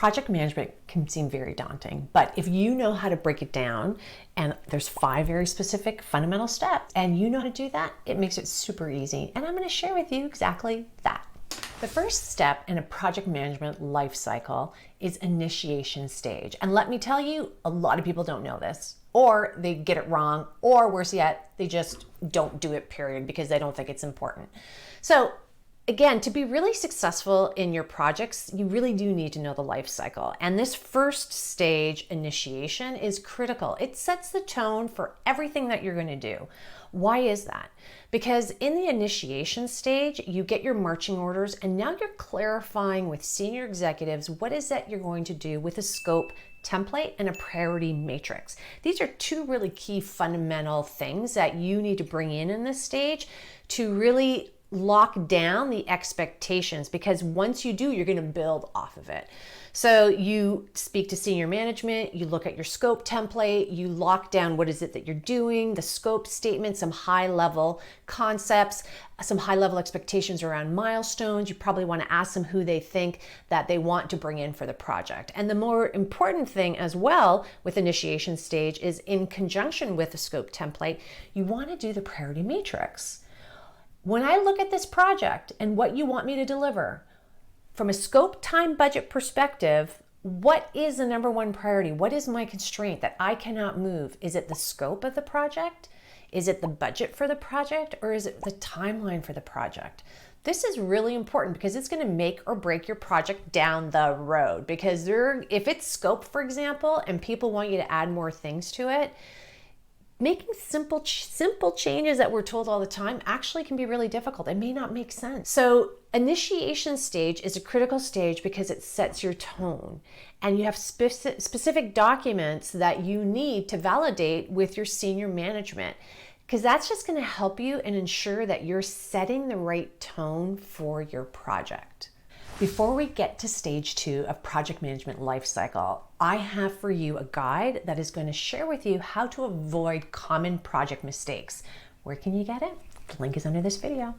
project management can seem very daunting, but if you know how to break it down, and there's 5 very specific fundamental steps, and you know how to do that, it makes it super easy. And I'm going to share with you exactly that. The first step in a project management life cycle is initiation stage. And let me tell you, a lot of people don't know this, or they get it wrong, or worse yet, they just don't do it, period, because they don't think it's important. So again, to be really successful in your projects, you really do need to know the life cycle. And this first stage, initiation, is critical. It sets the tone for everything that you're going to do. Why is that? Because in the initiation stage, you get your marching orders, and now you're clarifying with senior executives what is that you're going to do with a scope template and a priority matrix. These are 2 really key fundamental things that you need to bring in this stage to really lock down the expectations, because once you do, you're going to build off of it. So you speak to senior management, you look at your scope template, you lock down what is it that you're doing, the scope statement, some high level concepts, some high level expectations around milestones. You probably want to ask them who they think that they want to bring in for the project. And the more important thing as well with initiation stage is, in conjunction with the scope template, you want to do the priority matrix. When I look at this project and what you want me to deliver, from a scope, time, budget perspective, what is the number 1 priority? What is my constraint that I cannot move? Is it the scope of the project? Is it the budget for the project? Or is it the timeline for the project? This is really important because it's going to make or break your project down the road. Because if it's scope, for example, and people want you to add more things to it, making simple changes that we're told all the time actually can be really difficult. It may not make sense. So initiation stage is a critical stage because it sets your tone, and you have specific documents that you need to validate with your senior management, because that's just going to help you and ensure that you're setting the right tone for your project. Before we get to stage 2 of project management lifecycle, I have for you a guide that is going to share with you how to avoid common project mistakes. Where can you get it? The link is under this video.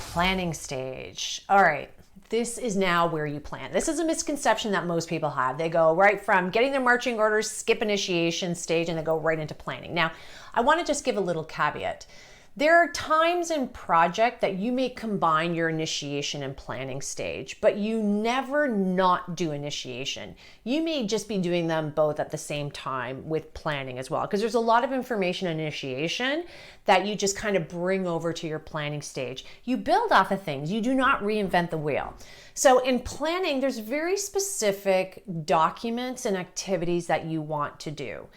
Planning stage. All right, this is now where you plan. This is a misconception that most people have. They go right from getting their marching orders, skip initiation stage, and they go right into planning. Now, I want to just give a little caveat. There are times in project that you may combine your initiation and planning stage, but you never not do initiation. You may just be doing them both at the same time with planning as well, because there's a lot of information in initiation that you just kind of bring over to your planning stage. You build off of things. You do not reinvent the wheel. So in planning, there's very specific documents and activities that you want to do.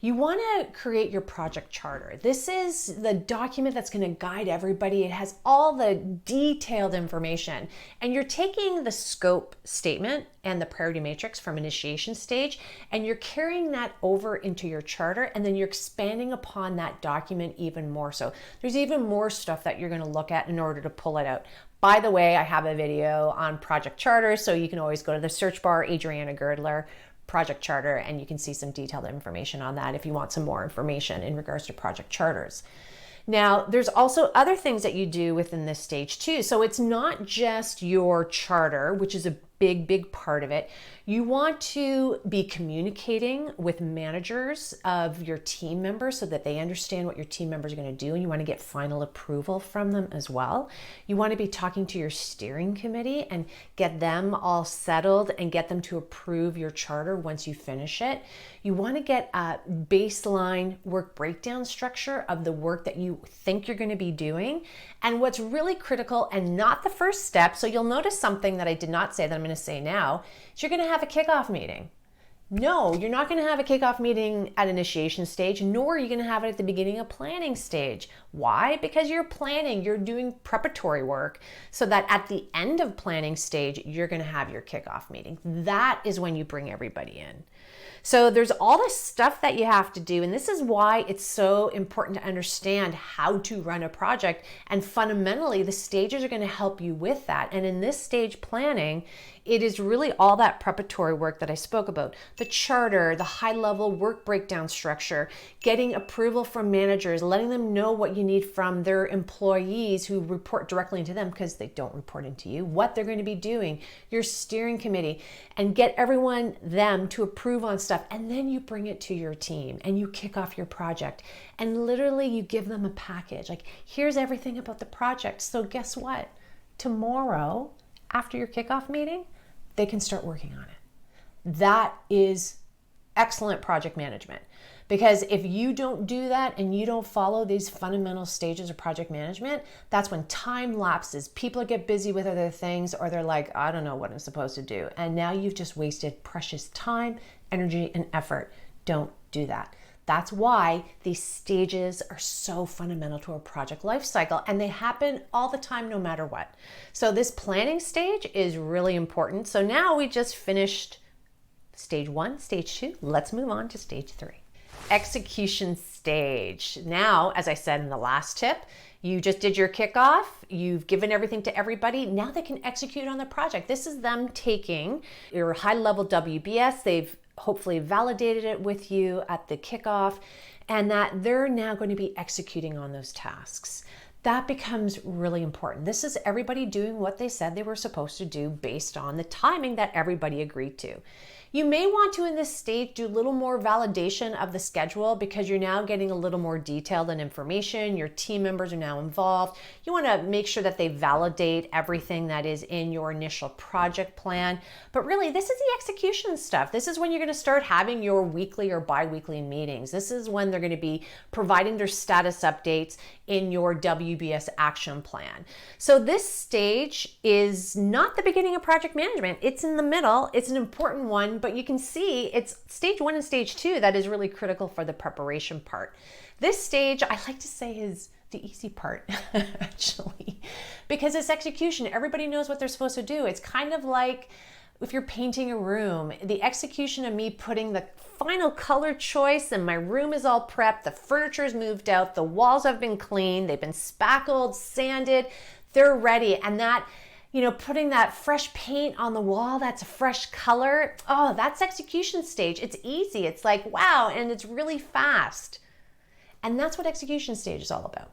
You want to create your project charter. This is the document that's going to guide everybody. It has all the detailed information. And you're taking the scope statement and the priority matrix from initiation stage, and you're carrying that over into your charter, and then you're expanding upon that document even more. So there's even more stuff that you're going to look at in order to pull it out. By the way, I have a video on project charters, so you can always go to the search bar, Adriana Girdler, project charter, and you can see some detailed information on that if you want some more information in regards to project charters. Now, there's also other things that you do within this stage too. So it's not just your charter, which is a big part of it. You want to be communicating with managers of your team members so that they understand what your team members are going to do, and you want to get final approval from them as well. You want to be talking to your steering committee and get them all settled and get them to approve your charter once you finish it. You want to get a baseline work breakdown structure of the work that you think you're going to be doing. And what's really critical, and not the first step, so you'll notice something that I did not say that I'm going to say now, is you're going to have a kickoff meeting. No, you're not going to have a kickoff meeting at initiation stage, nor are you going to have it at the beginning of planning stage. Why? Because you're planning, you're doing preparatory work so that at the end of planning stage, you're going to have your kickoff meeting. That is when you bring everybody in. So there's all this stuff that you have to do, and this is why it's so important to understand how to run a project, and fundamentally the stages are going to help you with that. And in this stage planning, it is really all that preparatory work that I spoke about. the charter, the high-level work breakdown structure, getting approval from managers, letting them know what you need from their employees who report directly into them because they don't report into you, what they're going to be doing, your steering committee, and get them to approve on stuff. And then you bring it to your team and you kick off your project. And literally you give them a package. Like, here's everything about the project. So guess what? Tomorrow, after your kickoff meeting, they can start working on it. That is excellent project management. Because if you don't do that and you don't follow these fundamental stages of project management, that's when time lapses, people get busy with other things, or they're like, I don't know what I'm supposed to do. And now you've just wasted precious time, energy, and effort. Don't do that. That's why these stages are so fundamental to a project life cycle, and they happen all the time no matter what. So this planning stage is really important. So now we just finished stage 1, stage 2. Let's move on to stage 3. Execution stage. Now, as I said in the last tip, you just did your kickoff, you've given everything to everybody, now they can execute on the project. This is them taking your high-level WBS, they've hopefully validated it with you at the kickoff, and that they're now going to be executing on those tasks. That becomes really important. This is everybody doing what they said they were supposed to do based on the timing that everybody agreed to. You may want to, in this stage, do a little more validation of the schedule because you're now getting a little more detailed and information. Your team members are now involved. You want to make sure that they validate everything that is in your initial project plan. But really, this is the execution stuff. This is when you're going to start having your weekly or bi-weekly meetings. This is when they're going to be providing their status updates in your WBS action plan. So this stage is not the beginning of project management. It's in the middle. It's an important one, but you can see it's stage 1 and stage 2 that is really critical for the preparation part. This stage, I like to say, is the easy part, actually, because it's execution. Everybody knows what they're supposed to do. It's kind of like if you're painting a room, the execution of me putting the final color choice and my room is all prepped, the furniture is moved out, the walls have been cleaned, they've been spackled, sanded, they're ready. And that, putting that fresh paint on the wall, that's a fresh color. Oh, that's execution stage. It's easy. It's like, wow, and it's really fast. And that's what execution stage is all about.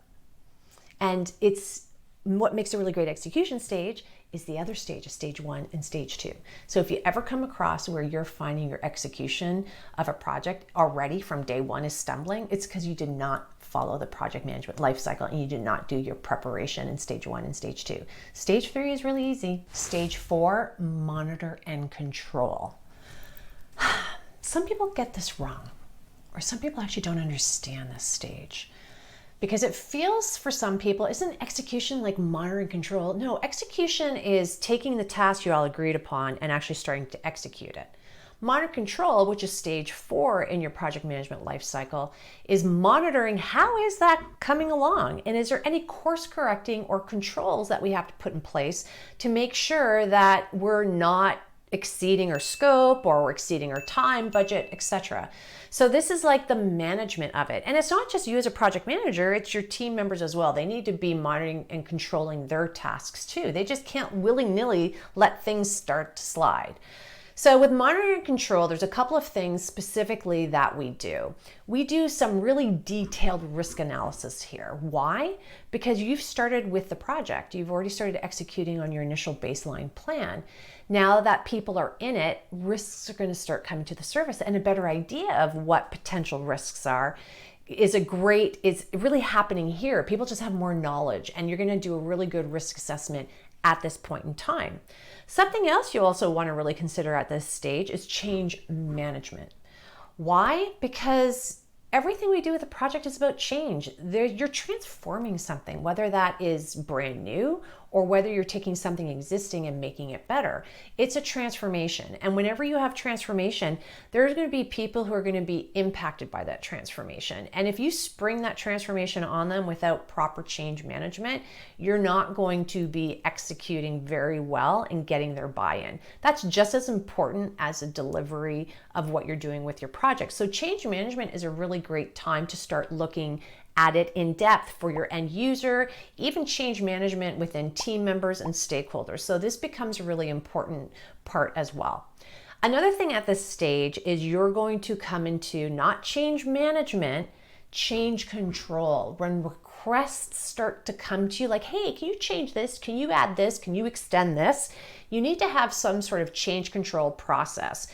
And it's what makes a really great execution stage is the other stage of stage 1 and stage 2. So if you ever come across where you're finding your execution of a project already from day 1 is stumbling, it's because you did not follow the project management life cycle and you did not do your preparation in stage 1 and stage 2. Stage 3 is really easy. Stage 4, monitor and control. Some people get this wrong, or some people actually don't understand this stage. Because it feels for some people, isn't execution like monitor and control? No, execution is taking the task you all agreed upon and actually starting to execute it. Monitor control, which is stage 4 in your project management life cycle, is monitoring how is that coming along, and is there any course correcting or controls that we have to put in place to make sure that we're not exceeding our scope or we're exceeding our time, budget, etc. So this is like the management of it. And it's not just you as a project manager, it's your team members as well. They need to be monitoring and controlling their tasks too. They just can't willy-nilly let things start to slide. So with monitoring and control, there's a couple of things specifically that we do. We do some really detailed risk analysis here. Why? Because you've started with the project. You've already started executing on your initial baseline plan. Now that people are in it, risks are going to start coming to the surface, and a better idea of what potential risks are is really happening here. People just have more knowledge, and you're going to do a really good risk assessment at this point in time. Something else you also want to really consider at this stage is change management. Why? Because everything we do with a project is about change. You're transforming something, whether that is brand new or whether you're taking something existing and making it better. It's a transformation. And whenever you have transformation, there's going to be people who are going to be impacted by that transformation. And if you spring that transformation on them without proper change management, you're not going to be executing very well and getting their buy-in. That's just as important as the delivery of what you're doing with your project. So change management is a really great time to start looking at it in depth for your end user, even change management within team members and stakeholders. So this becomes a really important part as well. Another thing at this stage is you're going to come into not change management, change control. When requests start to come to you like, hey, can you change this? Can you add this? Can you extend this? You need to have some sort of change control process.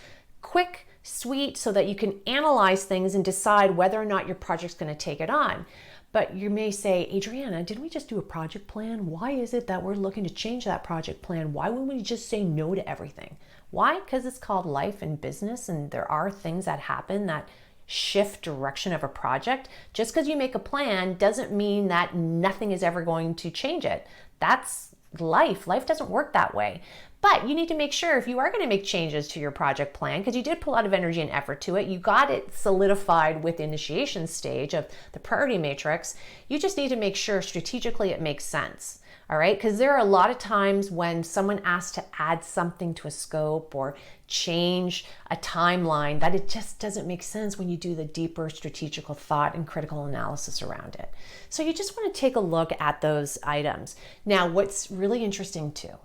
Quick, sweet, so that you can analyze things and decide whether or not your project's going to take it on. But you may say, Adriana, didn't we just do a project plan? Why is it that we're looking to change that project plan? Why wouldn't we just say no to everything? Why? Because it's called life and business, and there are things that happen that shift direction of a project. Just because you make a plan doesn't mean that nothing is ever going to change it. That's life. Life doesn't work that way. But you need to make sure if you are going to make changes to your project plan, because you did put a lot of energy and effort to it, you got it solidified with the initiation stage of the priority matrix, you just need to make sure strategically it makes sense. All right, because there are a lot of times when someone asks to add something to a scope or change a timeline that it just doesn't make sense when you do the deeper strategical thought and critical analysis around it. So you just want to take a look at those items. Now, what's really interesting too,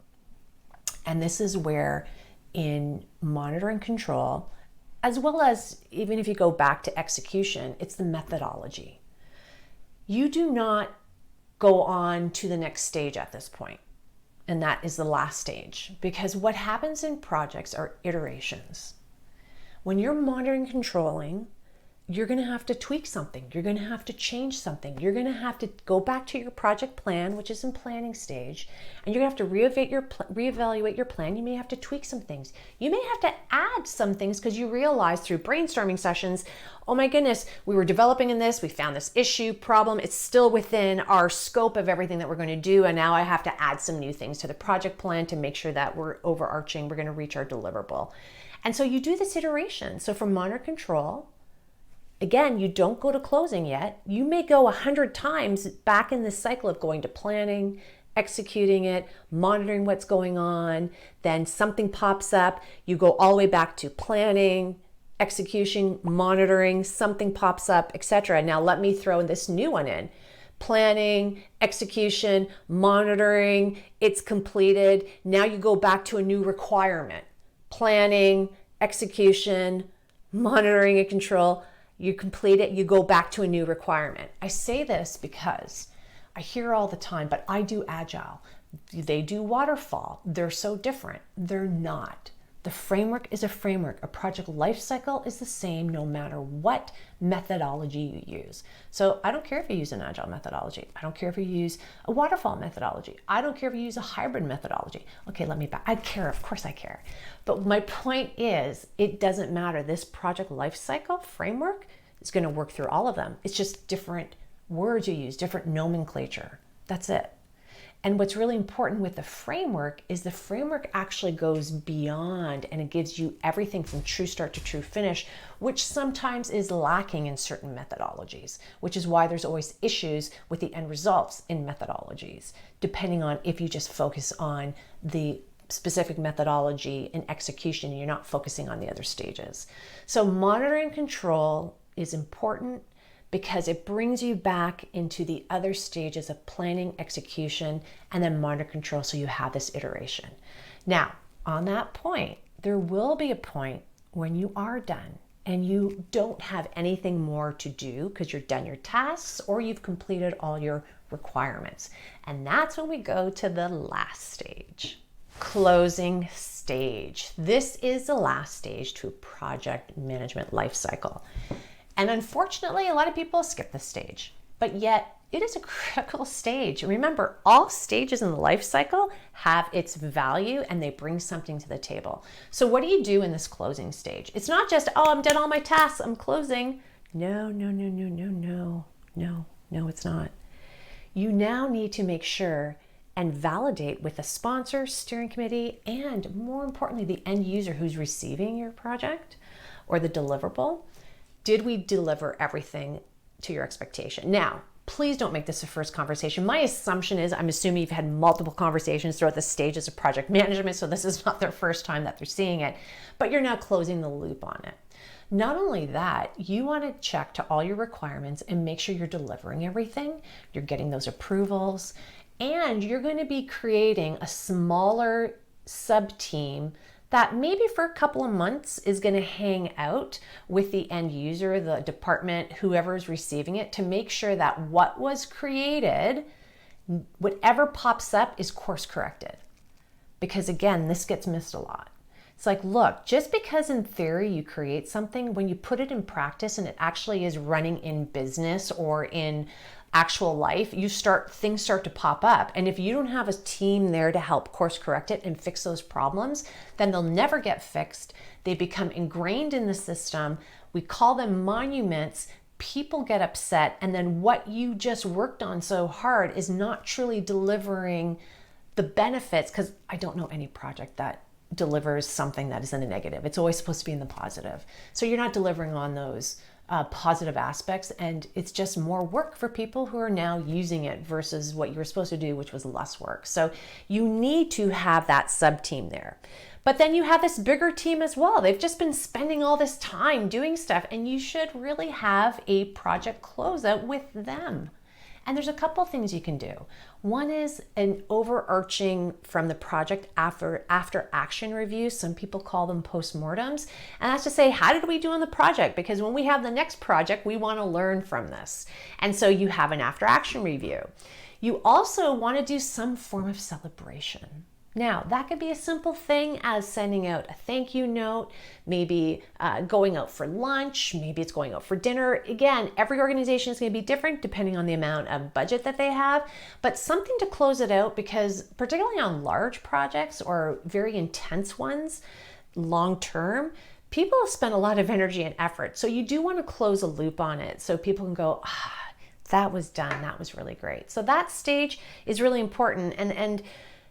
and this is where in monitor and control, as well as even if you go back to execution, it's the methodology. You do not go on to the next stage at this point, and that is the last stage, because what happens in projects are iterations. When you're monitoring and controlling, you're going to have to tweak something, you're going to have to change something, you're going to have to go back to your project plan, which is in planning stage, and you're going to have to reevaluate your plan. You may have to tweak some things, you may have to add some things because you realize through brainstorming sessions, oh my goodness, we were developing in this, we found this issue, problem, it's still within our scope of everything that we're going to do, and now I have to add some new things to the project plan to make sure that we're overarching, we're going to reach our deliverable. And so you do this iteration. So for monitor control, again, you don't go to closing yet. You may go 100 times back in this cycle of going to planning, executing it, monitoring what's going on, then something pops up, you go all the way back to planning, execution, monitoring, something pops up, etc. Now let me throw this new one in. Planning, execution, monitoring, it's completed. Now you go back to a new requirement. Planning, execution, monitoring and control. You complete it, you go back to a new requirement. I say this because I hear all the time, but I do agile. They do waterfall. They're so different. They're not. The framework is a framework. A project life cycle is the same no matter what methodology you use. So I don't care if you use an agile methodology. I don't care if you use a waterfall methodology. I don't care if you use a hybrid methodology. Okay, let me back. I care, of course I care. But my point is, it doesn't matter. This project life cycle framework is going to work through all of them. It's just different words you use, different nomenclature. That's it. And what's really important with the framework is the framework actually goes beyond, and it gives you everything from true start to true finish, which sometimes is lacking in certain methodologies, which is why there's always issues with the end results in methodologies, depending on if you just focus on the specific methodology and execution, and you're not focusing on the other stages. So monitoring control is important because it brings you back into the other stages of planning, execution, and then monitor control, so you have this iteration. Now, on that point, there will be a point when you are done and you don't have anything more to do because you're done your tasks or you've completed all your requirements. And that's when we go to the last stage, closing stage. This is the last stage to a project management life cycle. And unfortunately, a lot of people skip this stage, but yet it is a critical stage. Remember, all stages in the life cycle have its value and they bring something to the table. So what do you do in this closing stage? It's not just, oh, I'm done all my tasks, I'm closing. No, it's not. You now need to make sure and validate with the sponsor, steering committee, and more importantly, the end user who's receiving your project or the deliverable. Did we deliver everything to your expectation? Now, please don't make this a first conversation. My assumption is, I'm assuming you've had multiple conversations throughout the stages of project management, so this is not their first time that they're seeing it, but you're now closing the loop on it. Not only that, you want to check to all your requirements and make sure you're delivering everything, you're getting those approvals, and you're going to be creating a smaller sub-team that maybe for a couple of months is going to hang out with the end user, the department, whoever is receiving it, to make sure that what was created, whatever pops up, is course corrected. Because again, this gets missed a lot. It's like, look, just because in theory you create something, when you put it in practice and it actually is running in business or in actual life, things start to pop up. And if you don't have a team there to help course correct it and fix those problems, then they'll never get fixed. They become ingrained in the system. We call them monuments. People get upset. And then what you just worked on so hard is not truly delivering the benefits, because I don't know any project that delivers something that is in a negative. It's always supposed to be in the positive. So you're not delivering on those positive aspects, and it's just more work for people who are now using it versus what you were supposed to do, which was less work. So you need to have that sub team there. But then you have this bigger team as well. They've just been spending all this time doing stuff, and you should really have a project closeout with them. And there's a couple things you can do. One is an overarching from the project after action review. Some people call them postmortems. And that's to say, how did we do on the project? Because when we have the next project, we want to learn from this. And so you have an after action review. You also want to do some form of celebration. Now, that could be a simple thing as sending out a thank you note, maybe going out for lunch, maybe it's going out for dinner. Again, every organization is going to be different depending on the amount of budget that they have, but something to close it out, because particularly on large projects or very intense ones, long term, people spend a lot of energy and effort. So you do want to close a loop on it so people can go, that was done, that was really great. So that stage is really important. And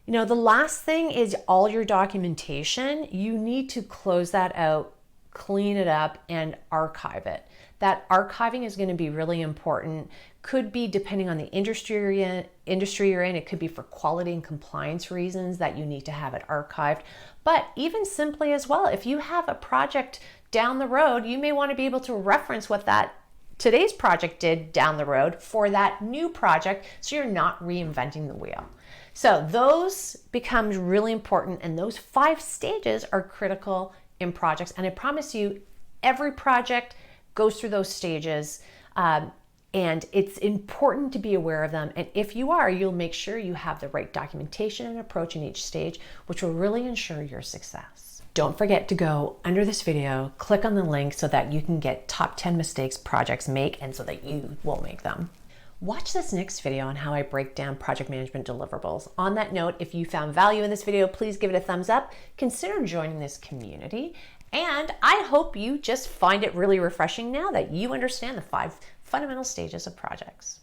you know, the last thing is all your documentation. You need to close that out, clean it up, and archive it. That archiving is going to be really important. Could be depending on the industry you're in. It could be for quality and compliance reasons that you need to have it archived. But even simply as well, if you have a project down the road, you may want to be able to reference what that today's project did down the road for that new project, so you're not reinventing the wheel. So those becomes really important, and those 5 stages are critical in projects. And I promise you, every project goes through those stages, and it's important to be aware of them. And if you are, you'll make sure you have the right documentation and approach in each stage, which will really ensure your success. Don't forget to go under this video, click on the link so that you can get top 10 mistakes projects make and so that you won't make them. Watch this next video on how I break down project management deliverables. On that note, if you found value in this video, please give it a thumbs up. Consider joining this community. And I hope you just find it really refreshing now that you understand the 5 fundamental stages of projects.